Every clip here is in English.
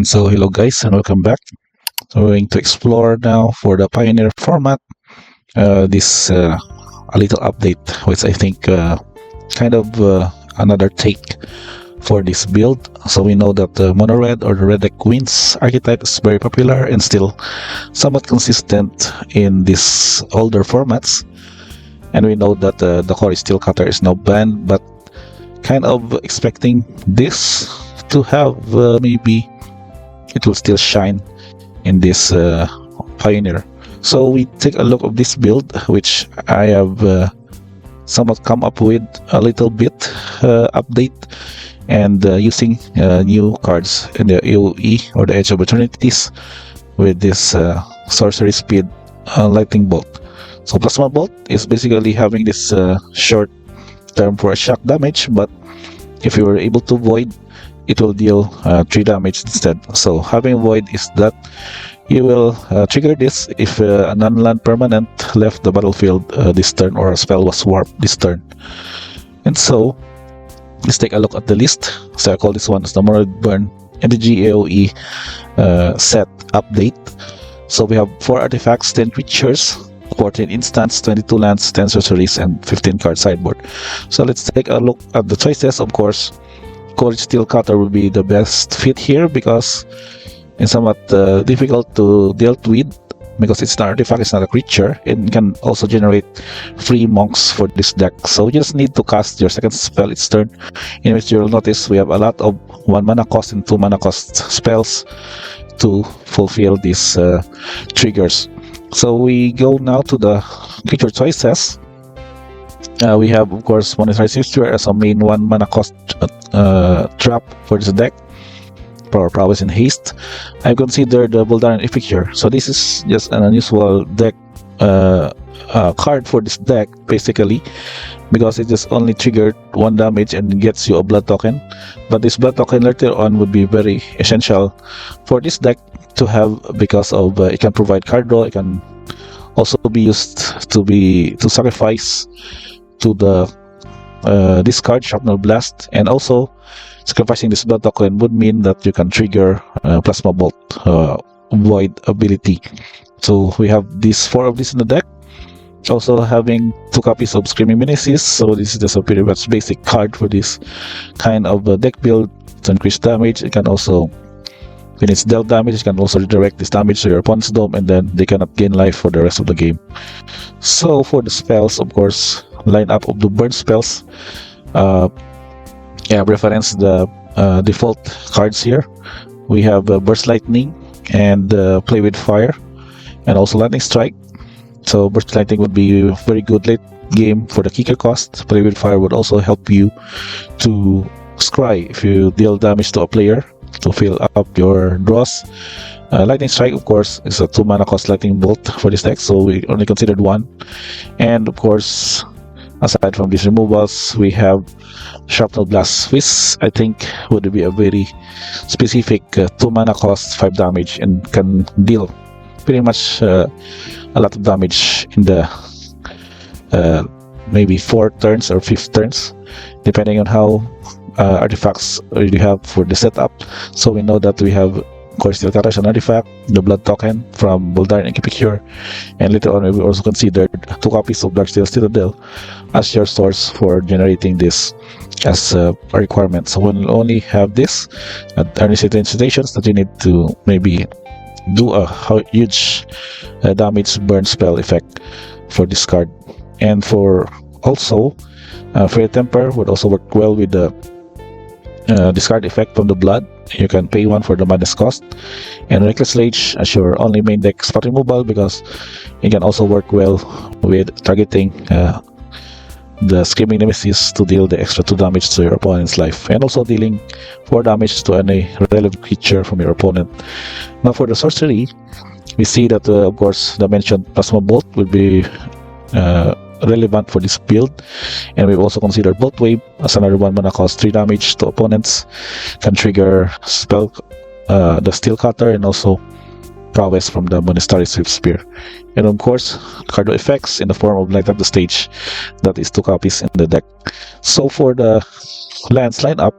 And so hello guys and welcome back. So we're going to explore now for the Pioneer format this a little update, which I think kind of another take for this build. So we know that the mono red or the red deck wins archetype is very popular and still somewhat consistent in these older formats. And we know that the core steel cutter is now banned, but kind of expecting this to have maybe it will still shine in this Pioneer. So we take a look of this build, which I have somewhat come up with a little bit update and using new cards in the EOE or the Edge of Eternities with this sorcery speed lightning bolt. So plasma bolt is basically having this short term for a shock damage, but if you were able to void, it will deal 3 damage instead. So having void is that you will trigger this if a non-land permanent left the battlefield this turn or a spell was warped this turn. And so let's take a look at the list. So I call this one as the Morrowind Burn MTGEOE set update. So we have 4 artifacts, 10 creatures, 14 instants, 22 lands, 10 sorceries, and 15 card sideboard. So let's take a look at the choices. Of course, Cold Steel Cutter will be the best fit here because it's somewhat difficult to deal with because it's an artifact, it's not a creature. It can also generate free monks for this deck. So you just need to cast your second spell each turn, in which you'll notice we have a lot of 1 mana cost and 2 mana cost spells to fulfill these triggers. So we go now to the creature choices. We have, of course, Monetary Sphere as a main 1 mana cost trap for this deck. Power, Prowess, and Haste. I've considered the Voldaren Epic here. So this is just an unusual deck card for this deck, basically, because it just only triggered 1 damage and gets you a blood token. But this blood token later on would be very essential for this deck to have because of it can provide card draw. It can also be used to sacrifice to the discard Shrapnel Blast, and also sacrificing this blood token would mean that you can trigger Plasma Bolt Void ability. So we have these 4 of these in the deck. Also having 2 copies of Screaming Menaces, so this is just a pretty much basic card for this kind of deck build. To increase damage, it can also, when it's dealt damage, it can also redirect this damage to your opponent's dome, and then they cannot gain life for the rest of the game. So for the spells, of course, line up of the burn spells. Reference the default cards here. We have Burst Lightning and Play with Fire, and also Lightning Strike. So Burst Lightning would be very good late game for the kicker cost. Play with Fire would also help you to scry if you deal damage to a player to fill up your draws. Lightning Strike, of course, is a 2 mana cost lightning bolt for this deck, so we only considered 1. And of course, aside from these removals, we have Shrapnel Blast, which I think would be a very specific 2 mana cost, 5 damage, and can deal pretty much a lot of damage in the maybe 4 turns or 5 turns, depending on how artifacts you have for the setup. So we know that we have Core Steel Cutter as an artifact, the blood token from Voldaren Epic here, and later on we also considered 2 copies of Darksteel Citadel as your source for generating this as a requirement. So we'll only have this at early situations that you need to maybe do a huge damage burn spell effect for this card. And for also Fairy Temper would also work well with the discard effect from the blood. You can pay 1 for the madness cost, and Reckless Rage as your only main deck spot removal because it can also work well with targeting the Screaming Nemesis to deal the extra 2 damage to your opponent's life, and also dealing 4 damage to any relevant creature from your opponent. Now for the sorcery, we see that of course the mentioned Plasma Bolt will be relevant for this build, and we've also considered Bolt Wave as another 1 mana cost 3 damage to opponents, can trigger spell the Steel Cutter, and also Prowess from the Monastery Swift Spear, and of course Cardo effects in the form of Light Up the Stage, that is 2 copies in the deck. So for the lands lineup,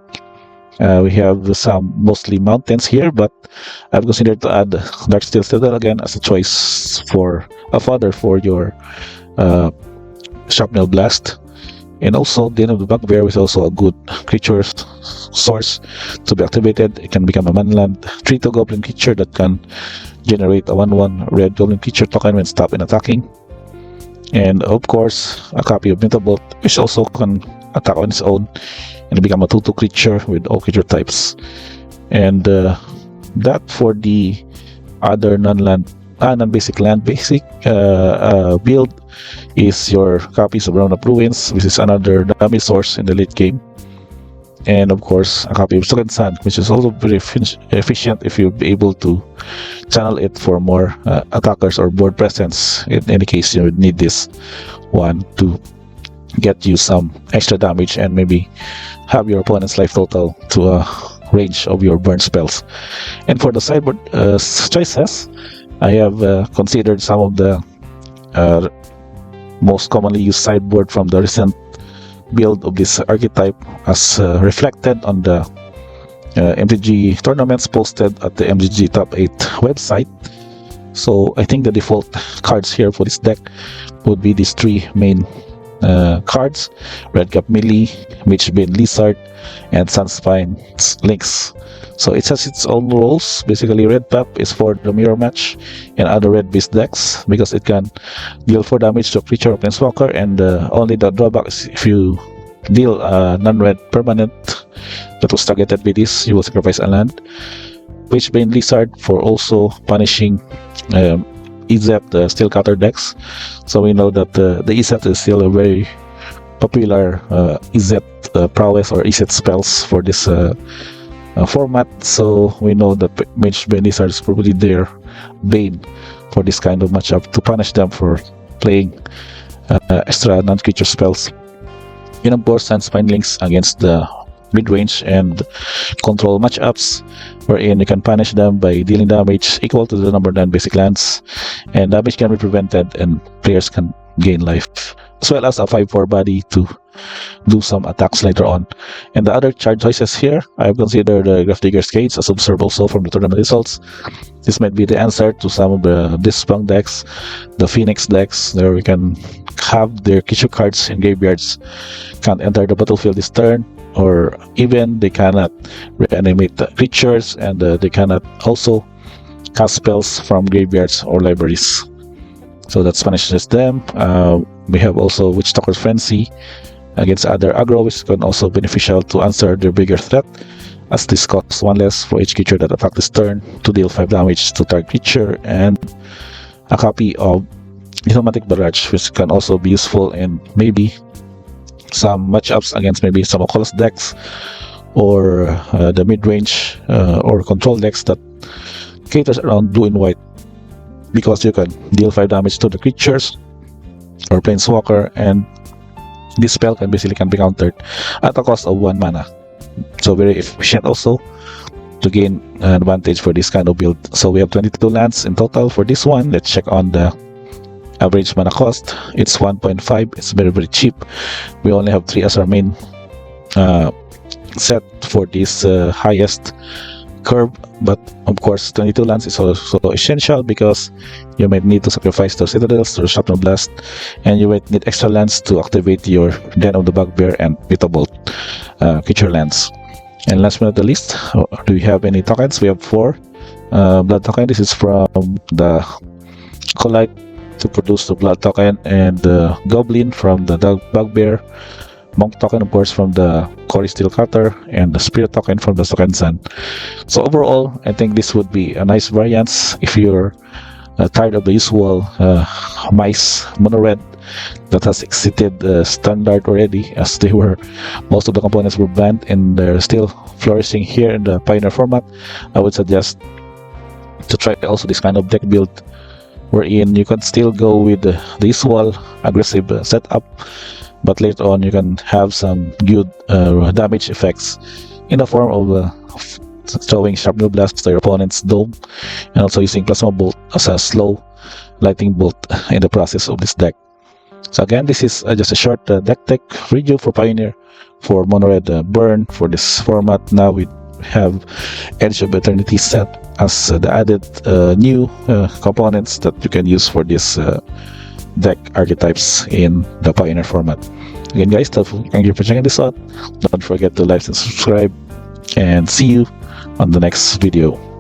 We have some mostly mountains here, but I've considered to add Dark Steel Citadel again as a choice for a fodder for your uh, Shrapnel Blast. And also, Den of the Bugbear is also a good creature source to be activated. It can become a manland 3/2 goblin creature that can generate a 1/1 red goblin creature token when stopped in attacking. And of course, a copy of Metabolt, which also can attack on its own and become a 2/2 creature with all creature types. And that for the other non-basic land basic build is your copies of Round of Ruins, which is another damage source in the late game. And of course, a copy of Second Sun, which is also very efficient if you'll be able to channel it for more attackers or board presence. In any case, you would need this one to get you some extra damage and maybe have your opponent's life total to a range of your burn spells. And for the sideboard choices, I have considered some of the most commonly used sideboard from the recent build of this archetype as reflected on the MTG tournaments posted at the MTG Top 8 website. So I think the default cards here for this deck would be these three main cards: Red Cap Melee, Magebane Lizard, and Sunspine Lynx. So it has its own rules. Basically, Red Cap is for the mirror match and other red-based decks because it can deal 4 damage to a creature or planeswalker, and only the drawback is if you deal a non-red permanent that was targeted by this, you will sacrifice a land. Magebane Lizard for also punishing EZET Steel Cutter decks. So we know that the EZET is still a very popular EZET prowess or EZET spells for this format. So we know that Magebane Lizard is probably their bane for this kind of matchup to punish them for playing extra non-creature spells. And of course, Sunspine Lynx against the mid-range and control matchups, wherein you can punish them by dealing damage equal to the number of non-basic lands, and damage can be prevented and players can gain life, as well as a 5/4 body to do some attacks later on. And the other card choices here, I've considered the Grafdigger's Cage, as observed also from the tournament results. This might be the answer to some of the Disc-Sprung decks, the Phoenix decks, where we can have their creature cards in graveyards can't enter the battlefield this turn, or even they cannot reanimate the creatures, and they cannot also cast spells from graveyards or libraries. So that punishes them. We have also Witchstalker's Frenzy against other aggro, which can also be beneficial to answer their bigger threat, as this costs 1 less for each creature that attack this turn to deal 5 damage to target creature, and a copy of Diplomatic Barrage, which can also be useful in maybe some matchups against maybe some Oculus decks or the mid-range or control decks that caters around blue and white, because you can deal 5 damage to the creatures or planeswalker, and this spell can basically be countered at a cost of 1 mana. So very efficient also to gain an advantage for this kind of build. So we have 22 lands in total for this one. Let's check on the average mana cost. It's 1.5. It's very, very cheap. We only have 3 as our main set for this highest curve, but of course 22 lands is also essential because you might need to sacrifice the citadels to Shrapnel Blast, and you might need extra lands to activate your Den of the Bugbear and Metabolt creature lands. And last but not the least, do we have any tokens? We have 4 blood token. This is from the Colite to produce the blood token, and the Goblin from the Bugbear, Monk token of course from the Cory Steel Cutter, and the Spirit token from the Second Sun. So overall, I think this would be a nice variance if you're tired of the usual mice mono red that has exceeded standard already, as they were, most of the components were banned and they're still flourishing here in the Pioneer format. I would suggest to try also this kind of deck build, wherein you can still go with the usual aggressive setup, but later on you can have some good damage effects in the form of throwing Shrapnel Blast to your opponent's dome, and also using Plasma Bolt as a slow lightning bolt in the process of this deck. So again, this is just a short deck tech review for Pioneer for Mono Red Burn for this format. Now we have Edge of Eternity set as the added new components that you can use for this deck archetypes in the Pioneer format. Again, guys, thank you for checking this out. Don't forget to like and subscribe, and see you on the next video.